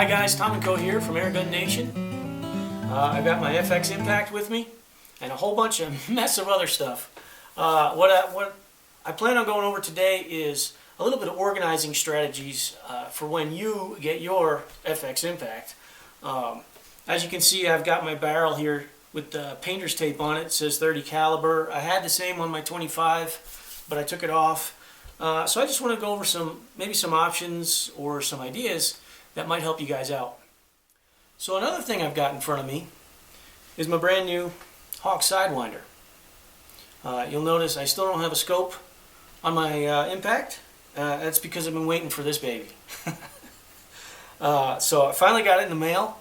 Hi guys, Tom and Co here from AIRGUN Nation. I've got my FX Impact with me and a whole bunch of mess of other stuff. What I plan on going over today is a little bit of organizing strategies for when you get your FX Impact. As you can see, I've got my barrel here with the painter's tape on it. It says 30 caliber. I had the same on my 25, but I took it off. So I just want to go over maybe some options or some ideas that might help you guys out. So another thing I've got in front of me is my brand new Hawke Sidewinder. You'll notice I still don't have a scope on my Impact. That's because I've been waiting for this baby. So I finally got it in the mail.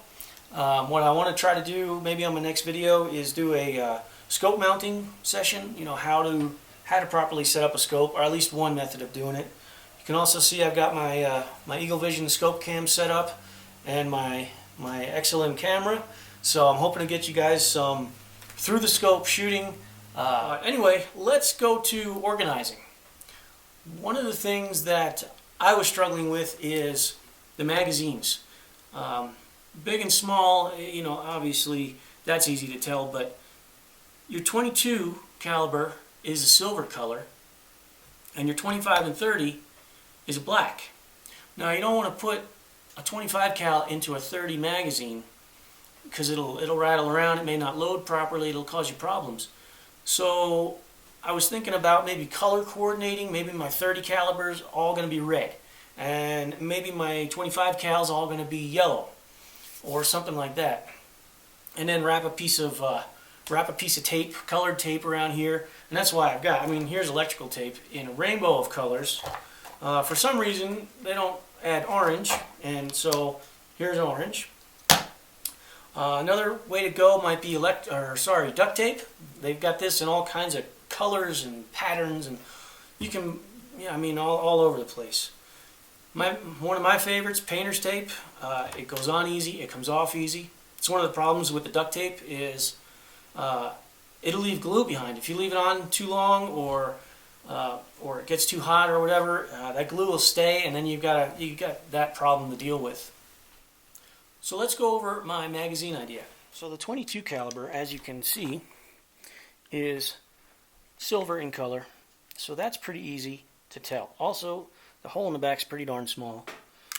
What I want to try to do maybe on my next video is do a scope mounting session. You know, how to properly set up a scope, or at least one method of doing it. You can also see I've got my my Eagle Vision scope cam set up and my Exilim camera. So I'm hoping to get you guys some through the scope shooting. Anyway, let's go to organizing. One of the things that I was struggling with is the magazines. Big and small, you know, obviously that's easy to tell, but your 22 caliber is a silver color and your 25 and 30 is a black. Now you don't want to put a 25 cal into a 30 magazine because it'll rattle around, it may not load properly, it'll cause you problems. So I was thinking about maybe color coordinating. Maybe my 30 calibers all going to be red and maybe my 25 cals all going to be yellow or something like that, and then wrap a piece of tape, colored tape around here. And that's why I've got, I mean, here's electrical tape in a rainbow of colors. For some reason they don't add orange, and so here's orange. Another way to go might be duct tape. They've got this in all kinds of colors and patterns, and you can, yeah, I mean, all over the place. One of my favorites, painter's tape. It goes on easy, it comes off easy. It's one of the problems with the duct tape is it'll leave glue behind. If you leave it on too long, or it gets too hot or whatever, that glue will stay, and then you've got that problem to deal with. So let's go over my magazine idea. So the 22 caliber, as you can see, is silver in color, so that's pretty easy to tell. Also, the hole in the back is pretty darn small,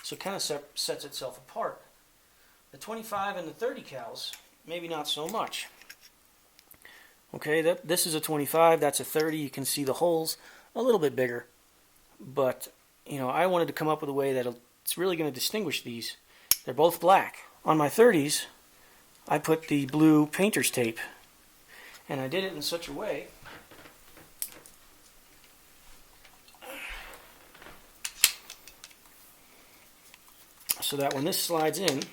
so it kind of sets itself apart. The 25 and the 30 cals, maybe not so much. Okay, this is a 25, that's a 30. You can see the holes a little bit bigger, but you know, I wanted to come up with a way that it's really going to distinguish these. They're both black. On my 30s, I put the blue painter's tape, and I did it in such a way so that when this slides in,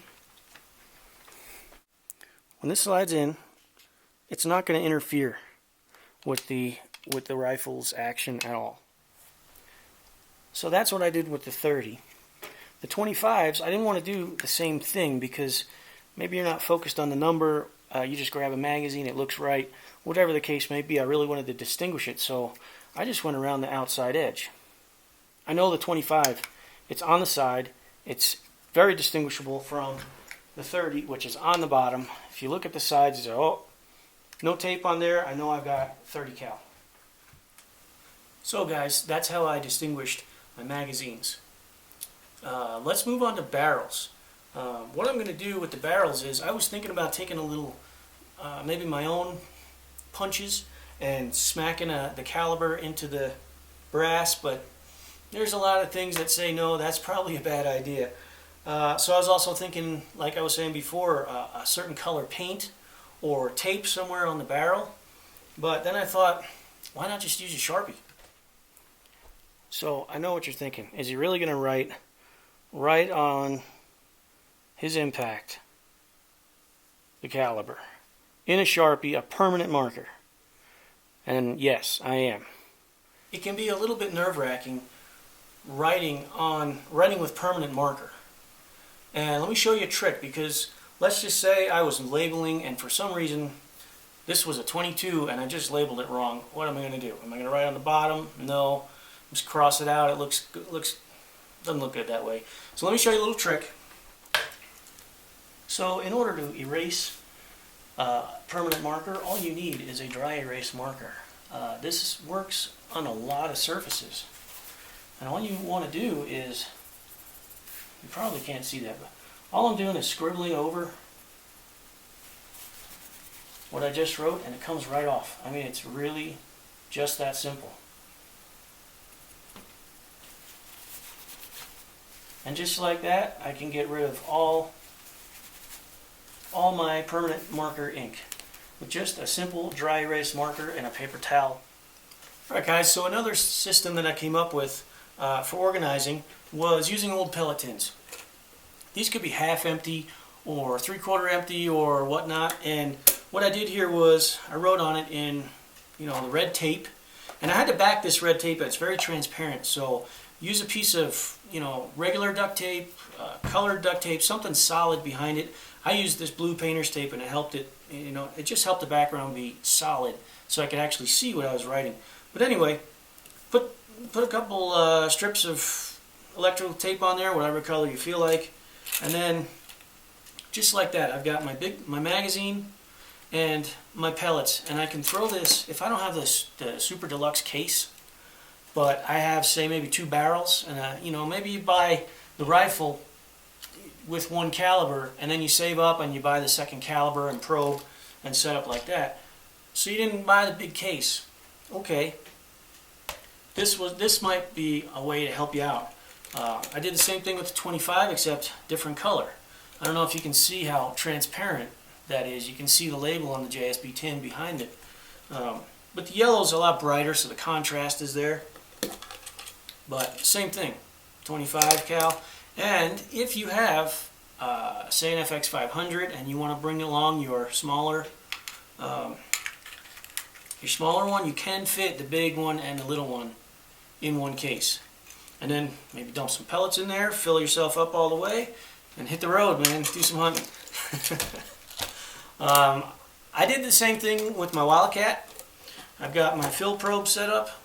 it's not going to interfere with the rifle's action at all. So that's what I did with the 30. The 25s, I didn't want to do the same thing because maybe you're not focused on the number, you just grab a magazine, it looks right, whatever the case may be. I really wanted to distinguish it, so I just went around the outside edge. I know the 25, it's on the side, it's very distinguishable from the 30, which is on the bottom. If you look at the sides, you say, oh, no tape on there, I know I've got 30 cal. So guys, that's how I distinguished my magazines. Let's move on to barrels. What I'm going to do with the barrels is, I was thinking about taking a little, maybe my own punches and smacking the caliber into the brass, but there's a lot of things that say no, that's probably a bad idea. So I was also thinking, like I was saying before, a certain color paint or tape somewhere on the barrel. But then I thought, why not just use a Sharpie? So I know what you're thinking. Is he really going to write right on his impact the caliber in a Sharpie, a permanent marker? And yes, I am. It can be a little bit nerve-wracking writing with permanent marker. And let me show you a trick, because let's just say I was labeling and for some reason this was a 22 and I just labeled it wrong. What am I going to do? Am I going to write on the bottom? No. Just cross it out. It doesn't look good that way. So let me show you a little trick. So in order to erase permanent marker, all you need is a dry erase marker. This works on a lot of surfaces. And all you want to do is, you probably can't see that, but all I'm doing is scribbling over what I just wrote and it comes right off. I mean, it's really just that simple. And just like that, I can get rid of all my permanent marker ink with just a simple dry erase marker and a paper towel. Alright guys, so another system that I came up with for organizing was using old pellet tins. These could be half empty or 3/4 empty or whatnot, and what I did here was I wrote on it in the red tape, and I had to back this red tape. It's very transparent, so use a piece of regular duct tape, colored duct tape, something solid behind it. I used this blue painter's tape, and it helped it. It just helped the background be solid, so I could actually see what I was writing. But anyway, put a couple strips of electrical tape on there, whatever color you feel like, and then just like that, I've got my magazine and my pellets, and I can throw this. If I don't have the super deluxe case, but I have, say, maybe 2 barrels, and maybe you buy the rifle with 1 caliber, and then you save up and you buy the 2nd caliber and probe and set up like that. So you didn't buy the big case. Okay, this might be a way to help you out. I did the same thing with the 25, except different color. I don't know if you can see how transparent that is. You can see the label on the JSB tin behind it. But the yellow is a lot brighter, so the contrast is there. But same thing, 25 cal. And if you have, say, an FX 500 and you want to bring along your smaller one, you can fit the big one and the little one in one case. And then maybe dump some pellets in there, fill yourself up all the way, and hit the road, man. Do some hunting. I did the same thing with my Wildcat. I've got my fill probe set up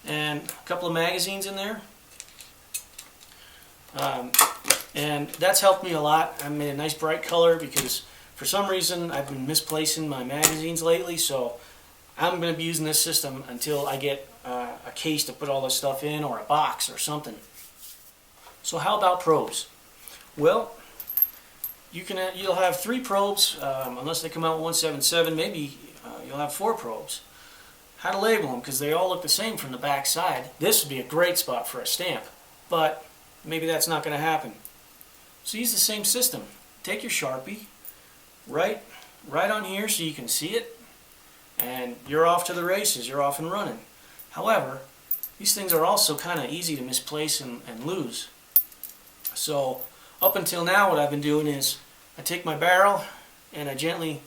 and a couple of magazines in there. And that's helped me a lot. I made a nice bright color because for some reason I've been misplacing my magazines lately, so I'm going to be using this system until I get a case to put all this stuff in, or a box or something. So how about probes? Well, you'll have 3 probes, unless they come out with 177, maybe you'll have 4 probes. How to label them, because they all look the same from the back side. This would be a great spot for a stamp, but maybe that's not going to happen. So use the same system. Take your Sharpie, write on here so you can see it, and you're off to the races, you're off and running. However, these things are also kind of easy to misplace and lose. So up until now, what I've been doing is I take my barrel and I gently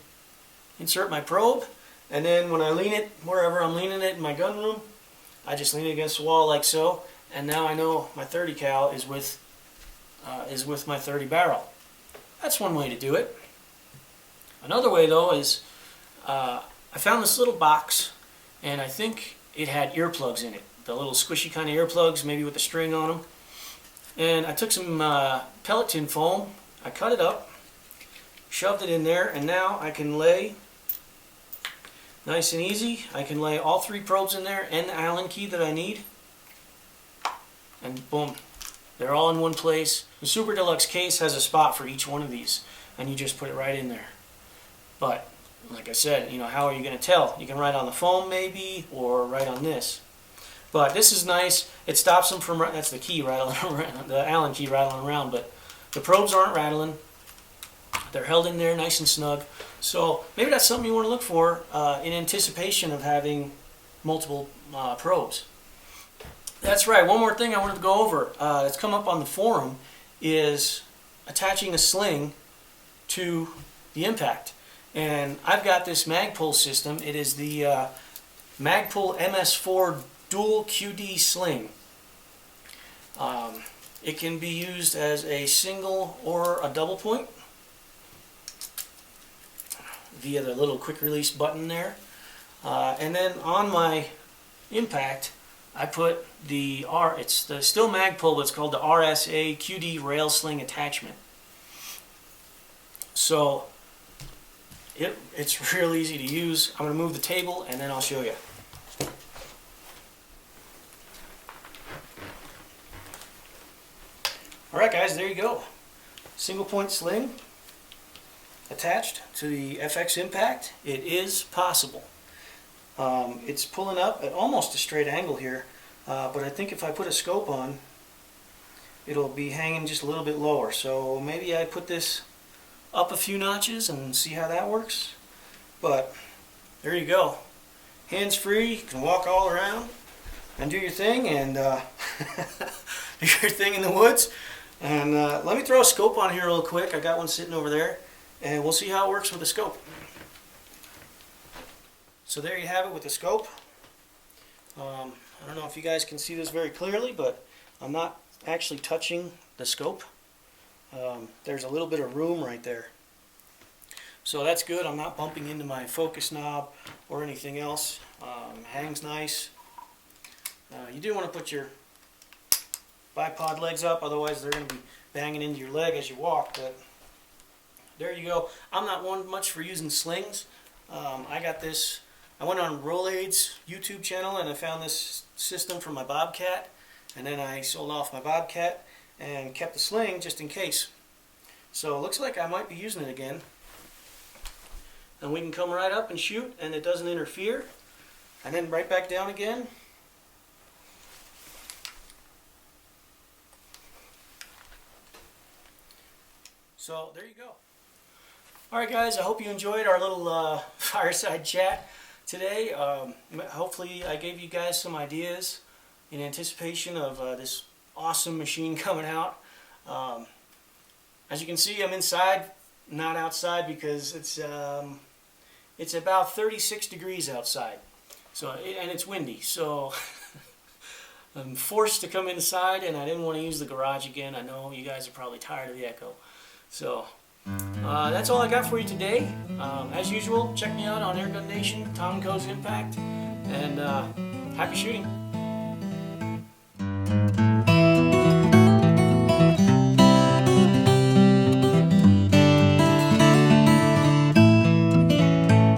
insert my probe, and then when I lean it, wherever I'm leaning it in my gun room, I just lean it against the wall like so, and now I know my 30 cal is with my 30 barrel. That's one way to do it. Another way though is I found this little box, and I think it had earplugs in it, the little squishy kind of earplugs, maybe with a string on them. And I took some pellet tin foam, I cut it up, shoved it in there, and now I can lay, nice and easy, I can lay all 3 probes in there and the Allen key that I need, and boom, they're all in one place. The Super Deluxe case has a spot for each one of these, and you just put it right in there. But like I said, how are you going to tell? You can write on the foam maybe, or write on this. But this is nice. It stops them from, that's the key rattling around, the Allen key rattling around, but the probes aren't rattling. They're held in there nice and snug. So maybe that's something you want to look for in anticipation of having multiple probes. That's right, one more thing I wanted to go over that's come up on the forum is attaching a sling to the impact. And I've got this Magpul system. It is the Magpul MS4 Dual QD Sling. It can be used as a single or a double point via the little quick release button there. And then on my impact, I put it's the still Magpul, but it's called the RSA QD Rail Sling Attachment. So it's real easy to use. I'm going to move the table and then I'll show you. Alright guys, there you go. Single point sling attached to the FX Impact. It is possible. It's pulling up at almost a straight angle here, but I think if I put a scope on, it'll be hanging just a little bit lower. So maybe I put this up a few notches and see how that works. But there you go. Hands free, you can walk all around and do your thing and do your thing in the woods. And let me throw a scope on here real quick. I got one sitting over there, and we'll see how it works with the scope. So there you have it with the scope. I don't know if you guys can see this very clearly, but I'm not actually touching the scope. There's a little bit of room right there. So that's good. I'm not bumping into my focus knob or anything else. Hangs nice. You do want to put your bipod legs up, otherwise they're going to be banging into your leg as you walk. But there you go. I'm not one much for using slings. I got this. I went on Rolaids' YouTube channel and I found this system for my Bobcat, and then I sold off my Bobcat and kept the sling just in case. So it looks like I might be using it again. And we can come right up and shoot and it doesn't interfere. And then right back down again. So there you go. Alright guys, I hope you enjoyed our little fireside chat today. Hopefully I gave you guys some ideas in anticipation of this awesome machine coming out. As you can see, I'm inside, not outside, because it's about 36 degrees outside. So and it's windy, so I'm forced to come inside, and I didn't want to use the garage again. I know you guys are probably tired of the echo. So that's all I got for you today. As usual, check me out on AIRGUN Nation, Tom & Co's Impact, and happy shooting.